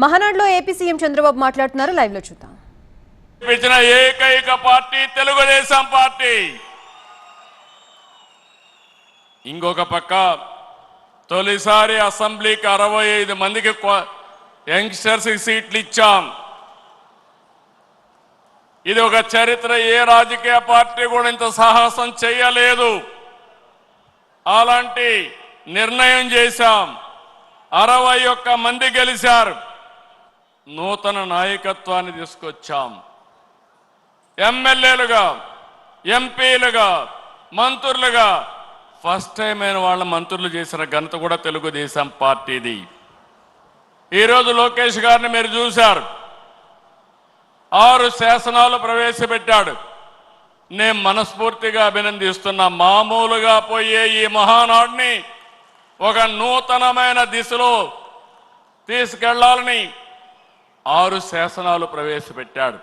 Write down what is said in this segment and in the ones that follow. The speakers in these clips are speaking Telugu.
మహానాడులో ఏపీ సీఎం చంద్రబాబు మాట్లాడుతున్నారు. లైవ్ లో చూద్దాం. ఏకైక పార్టీ తెలుగుదేశం పార్టీ. ఇంకొక పక్క తొలిసారి అసెంబ్లీకి 65 మందికి యంగ్స్టర్స్ సీట్లు ఇచ్చాం. ఇది ఒక చరిత్ర. ఏ రాజకీయ పార్టీ కూడా ఇంత సాహసం చేయలేదు. అలాంటి నిర్ణయం చేశాం. 61 మంది గెలిచారు. నూతన నాయకత్వాన్ని తీసుకొచ్చాం. ఎమ్మెల్యేలుగా, ఎంపీలుగా, మంత్రులుగా ఫస్ట్ టైం అయిన వాళ్ళ మంత్రులు చేసిన ఘనత కూడా తెలుగుదేశం పార్టీది. ఈరోజు లోకేష్ గారిని మీరు చూశారు. 6 శాసనాలు ప్రవేశపెట్టాడు. నేను మనస్ఫూర్తిగా అభినందిస్తున్నా. మామూలుగా పోయే ఈ మహానాడుని ఒక నూతనమైన దిశలో తీసుకెళ్లాలని 6 శాసనాలు ప్రవేశపెట్టాడు.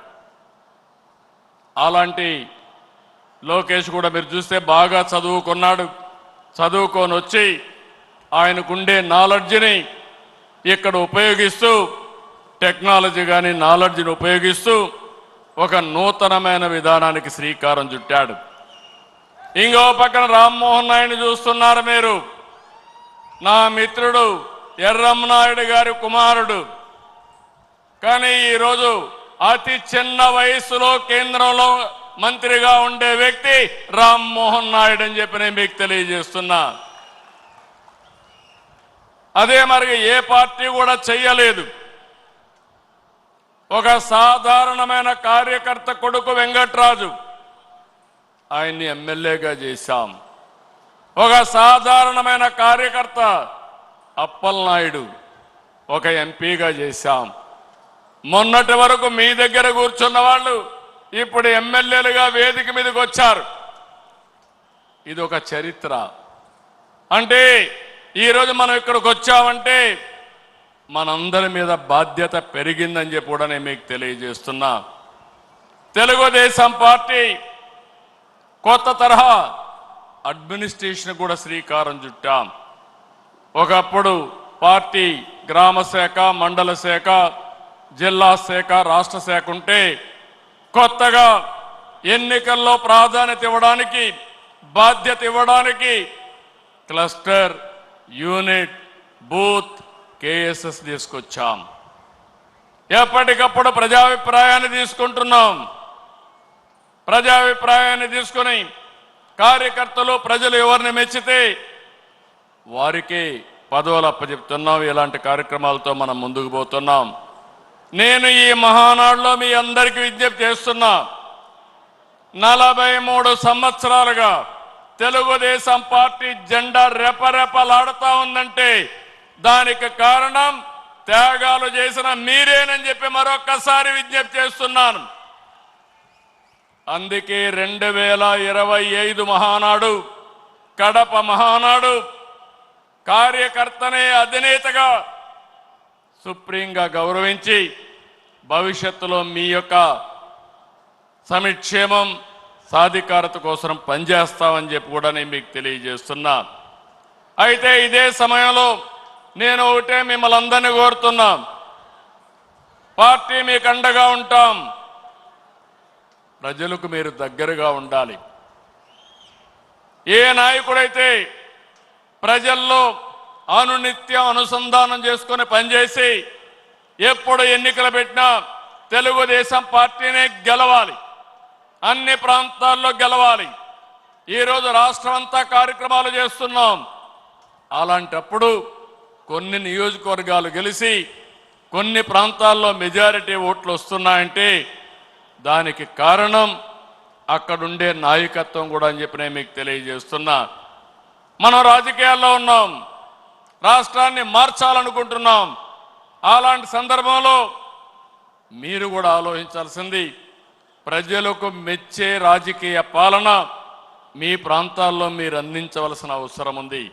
అలాంటి లోకేష్ కూడా మీరు చూస్తే బాగా చదువుకున్నాడు. చదువుకొని వచ్చి ఆయనకుండే నాలెడ్జ్ని ఇక్కడ ఉపయోగిస్తూ, టెక్నాలజీ కానీ నాలెడ్జ్ని ఉపయోగిస్తూ ఒక నూతనమైన విధానానికి శ్రీకారం చుట్టాడు. ఇంకో పక్కన రామ్మోహన్ నాయుడు చూస్తున్నారు మీరు. నా మిత్రుడు ఎర్రమనాయుడు గారి కుమారుడు. కానీ ఈరోజు అతి చిన్న వయసులో కేంద్రంలో మంత్రిగా ఉండే వ్యక్తి రామ్మోహన్ నాయుడు అని చెప్పి నేను మీకు తెలియజేస్తున్నా. అదే మరి ఏ పార్టీ కూడా చెయ్యలేదు. ఒక సాధారణమైన కార్యకర్త కొడుకు వెంకట్రాజు, ఆయన్ని ఎమ్మెల్యేగా చేశాం. ఒక సాధారణమైన కార్యకర్త అప్పలనాయుడు ఒక ఎంపీగా చేశాం. మొన్నటి వరకు మీ దగ్గర కూర్చున్న వాళ్ళు ఇప్పుడు ఎమ్మెల్యేలుగా వేదిక మీదకి వచ్చారు. ఇది ఒక చరిత్ర. అంటే ఈరోజు మనం ఇక్కడికి వచ్చామంటే మనందరి మీద బాధ్యత పెరిగిందని చెప్పి కూడా నేను మీకు తెలియజేస్తున్నా. తెలుగుదేశం పార్టీ కొత్త తరహా అడ్మినిస్ట్రేషన్ కూడా శ్రీకారం చుట్టాం. ఒకప్పుడు పార్టీ గ్రామ శాఖ, మండల శాఖ, జిల్లా శాఖ, రాష్ట్ర శాఖ ఉంటే కొత్తగా ఎన్నికల్లో ప్రాధాన్యత ఇవ్వడానికి, బాధ్యత ఇవ్వడానికి క్లస్టర్, యూనిట్, బూత్, కేఎస్ఎస్ తీసుకొచ్చాం. ఎప్పటికప్పుడు ప్రజాభిప్రాయాన్ని తీసుకుంటున్నాం. ప్రజాభిప్రాయాన్ని తీసుకుని కార్యకర్తలు, ప్రజలు ఎవరిని మెచ్చితే వారికి పదవులు అప్పచెప్తున్నాం. ఇలాంటి కార్యక్రమాలతో మనం ముందుకు పోతున్నాం. నేను ఈ మహానాడులో మీ అందరికీ విజ్ఞప్తి చేస్తున్నా. 43 సంవత్సరాలుగా తెలుగుదేశం పార్టీ జెండా రెపరెపలాడుతా ఉందంటే దానికి కారణం త్యాగాలు చేసిన మీరేనని చెప్పి మరొక్కసారి విజ్ఞప్తి చేస్తున్నాను. అందుకే 2025 మహానాడు, కడప మహానాడు కార్యకర్తనే అధినేతగా సుప్రీంగా గౌరవించి భవిష్యత్తులో మీ యొక్క సంక్షేమం, సాధికారత కోసం పనిచేస్తామని చెప్పి కూడా నేను మీకు తెలియజేస్తున్నా. అయితే ఇదే సమయంలో నేను ఒకటే మిమ్మల్ని అందరినీ కోరుతున్నా. పార్టీ మీకు అండగా ఉంటాం. ప్రజలకు మీరు దగ్గరగా ఉండాలి. ఏ నాయకుడైతే ప్రజల్లో అనునిత్యం అనుసంధానం చేసుకుని పనిచేసి ఎప్పుడు ఎన్నికలు పెట్టినా తెలుగుదేశం పార్టీనే గెలవాలి, అన్ని ప్రాంతాల్లో గెలవాలి. ఈరోజు రాష్ట్రం అంతా కార్యక్రమాలు చేస్తున్నాం. అలాంటప్పుడు కొన్ని నియోజకవర్గాలు గెలిచి కొన్ని ప్రాంతాల్లో మెజారిటీ ఓట్లు వస్తున్నాయంటే దానికి కారణం అక్కడుండే నాయకత్వం కూడా అని చెప్పి నేను మీకు తెలియజేస్తున్నా. మనం రాజకీయాల్లో ఉన్నాం, రాష్ట్రాన్ని మార్చాలనుకుంటున్నాం. అలాంటి సందర్భంలో మీరు కూడా ఆలోచించాల్సింది ప్రజలకు మెచ్చే రాజకీయ పాలన మీ ప్రాంతాల్లో మీరు అందించవలసిన అవసరం ఉంది.